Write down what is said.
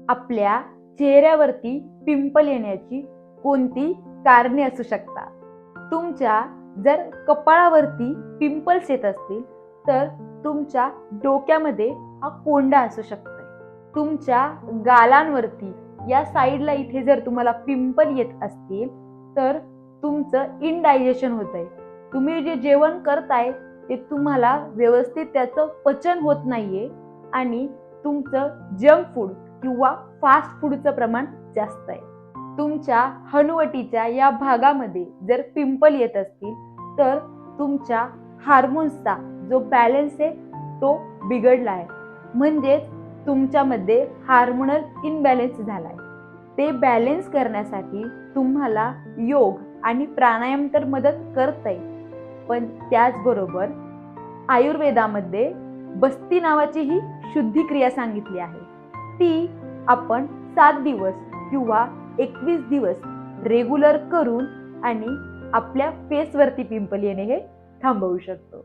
आपल्या चेहऱ्यावरती पिंपल येण्याची कोणती कारणे असू शकतात? तुमच्या जर कपाळावरती पिंपल्स येत असतील तर तुमच्या डोक्यामध्ये हा कोंडा असू शकतोय. तुमच्या गालांवरती या साईडला इथे जर तुम्हाला पिंपल येत असतील तर तुमचं इनडायजेशन होतंय. तुम्ही जे जेवण करताय ते तुम्हाला व्यवस्थित त्याचं पचन होत नाहीये आणि तुमचं जंक फूड किंवा फास्ट फूडचं प्रमाण जास्त आहे. तुमच्या हनुवटीच्या या भागामध्ये जर पिंपल येत असतील तर तुमच्या हार्मोन्सचा जो बॅलन्स आहे तो बिघडला आहे. म्हणजेच तुमच्यामध्ये हार्मोनल इनबॅलन्स झालाय. ते बॅलन्स करण्यासाठी तुम्हाला योग आणि प्राणायाम तर मदत करतंय, पण त्याचबरोबर आयुर्वेदामध्ये बस्ती नावाची ही शुद्धी क्रिया सांगितली आहे. ती आपण 7 दिवस किंवा 21 दिवस रेग्युलर करून आणि आपल्या फेसवरती पिंपल येणे हे थांबवू शकतो.